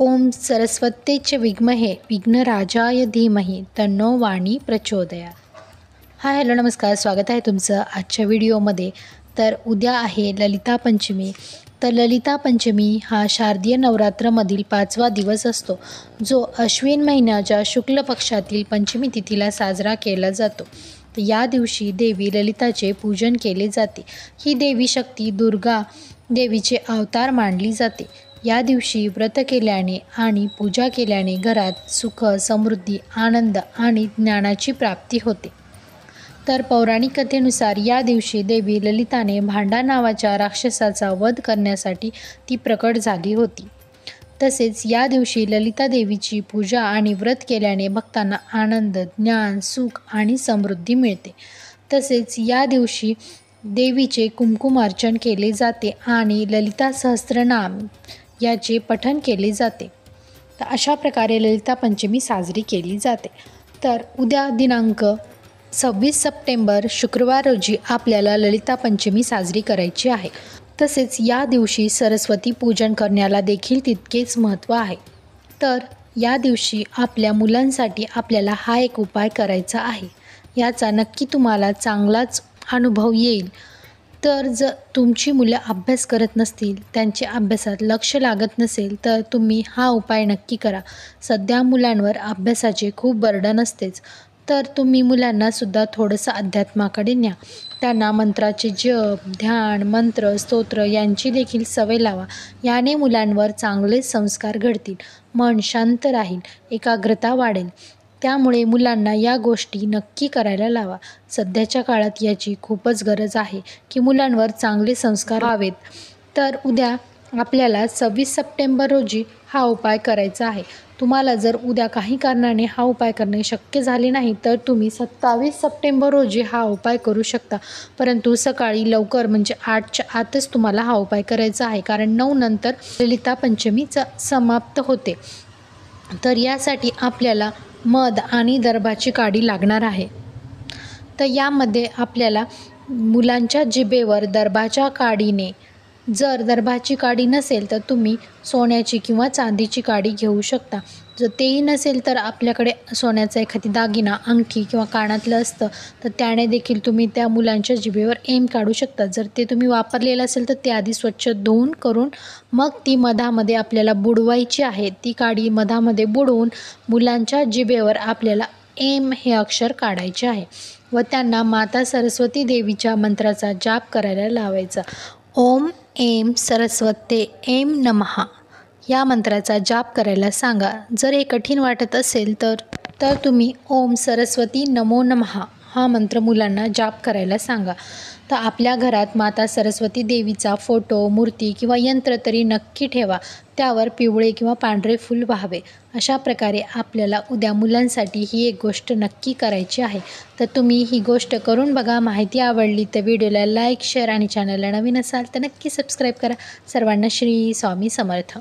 ओम सरस्वतीचे विद्महे विघ्नराजाय धीमहि तन्नो वाणी प्रचोदयात्. हाय हॅलो नमस्कार, स्वागत आहे तुमचं आजच्या व्हिडिओमध्ये. तर उद्या आहे ललिता पंचमी. तर ललिता पंचमी हा शारदीय नवरात्रमधील 5वा दिवस असतो, जो अश्विन महिन्याच्या शुक्ल पक्षातील पंचमी तिथीला साजरा केला जातो. तर या दिवशी देवी ललिताचे पूजन केले जाते. ही देवी शक्ती दुर्गा देवीचे अवतार मानली जाते. या दिवशी व्रत केल्याने आणि पूजा केल्याने घरात सुख, समृद्धी, आनंद आणि ज्ञानाची प्राप्ती होते. तर पौराणिक कथेनुसार या दिवशी देवी ललिताने भांडा नावाच्या राक्षसाचा वध करण्यासाठी ती प्रकट झाली होती. तसेच या दिवशी ललिता देवीची पूजा आणि व्रत केल्याने भक्तांना आनंद, ज्ञान, सुख आणि समृद्धी मिळते. तसेच या दिवशी देवीचे कुंकुम अर्चन केले जाते आणि ललिता सहस्त्रनाम याचे पठण केले जाते. तर अशा प्रकारे ललिता पंचमी साजरी केली जाते. तर उद्या दिनांक 26 सप्टेंबर शुक्रवार रोजी आपल्याला ललिता पंचमी साजरी करायची आहे. तसेच या दिवशी सरस्वती पूजन करण्याला देखील तितकेच महत्त्व आहे. तर या दिवशी आपल्या मुलांसाठी आपल्याला हा एक उपाय करायचा आहे. याचा नक्की तुम्हाला चांगलाच अनुभव येईल. तर जर तुमची मुलं अभ्यास करत नसतील, त्यांचे अभ्यासात लक्ष लागत नसेल, तर तुम्ही हा उपाय नक्की करा. सध्या मुलांवर अभ्यासाचे खूप बर्डन असतेच. तर तुम्ही मुलांनासुद्धा थोडंसं अध्यात्माकडे न्या. त्यांना मंत्राचे जप, ध्यान, मंत्र, स्तोत्र यांची देखील सवय लावा. याने मुलांवर चांगले संस्कार घडतील, मन शांत राहील, एकाग्रता वाढेल. त्यामुळे मुलांना या गोष्टी नक्की करायला लावा. सध्याच्या काळात याची खूपच गरज आहे की मुलांवर चांगले संस्कार व्हावेत. तर उद्या आपल्याला 26 सप्टेंबर रोजी हा उपाय करायचा आहे. तुम्हाला जर उद्या काही कारणाने हा उपाय करणे शक्य झाले नाही, तर तुम्ही 27 सप्टेंबर रोजी हा उपाय करू शकता. परंतु सकाळी लवकर म्हणजे 8च्या आतच तुम्हाला हा उपाय करायचा आहे, कारण 9 नंतर ललिता पंचमीचा समाप्त होते. तर यासाठी आपल्याला मध आणि दर्भाची काडी लागणार आहे. तर यामध्ये आपल्याला मुलांच्या जिभेवर दर्भाच्या काडीने, जर दर्भाची काडी नसेल तर तुम्ही सोन्याची किंवा चांदीची काडी घेऊ शकता. जर तेही नसेल तर आपल्याकडे सोन्याचा एखादी दागिना, अंगठी किंवा कानातलं असतं, तर त्याने देखील तुम्ही त्या मुलांच्या जिभेवर एम काढू शकता. जर ते तुम्ही वापरलेलं असेल तर ते आधी स्वच्छ धुवून करून मग ती मधामध्ये आपल्याला बुडवायची आहे. ती काडी मधामध्ये बुडवून मुलांच्या जिभेवर आपल्याला एम हे अक्षर काढायचे आहे व त्यांना माता सरस्वती देवीच्या मंत्राचा जाप करायला लावायचा. ओम एम सरस्वते एम नमः या मंत्राचा जाप करायला सांगा. जर हे कठीण वाटत असेल तर तुम्ही ओम सरस्वती नमो नमः हा मंत्र मुलांना जाप करायला सांगा. तर आपल्या घरात माता सरस्वती देवीचा फोटो, मूर्ती किंवा यंत्र तरी नक्की ठेवा. त्यावर पिवळे किंवा पांढरे फूल व्हावे. अशा प्रकारे आपल्याला उद्या मुलांसाठी ही एक गोष्ट नक्की करायची आहे. तर तुम्ही ही गोष्ट करून बघा. माहिती आवडली तर व्हिडिओला लाईक, शेअर आणि चॅनलला नवीन असाल तर नक्की सबस्क्राईब करा. सर्वांना श्री स्वामी समर्थ.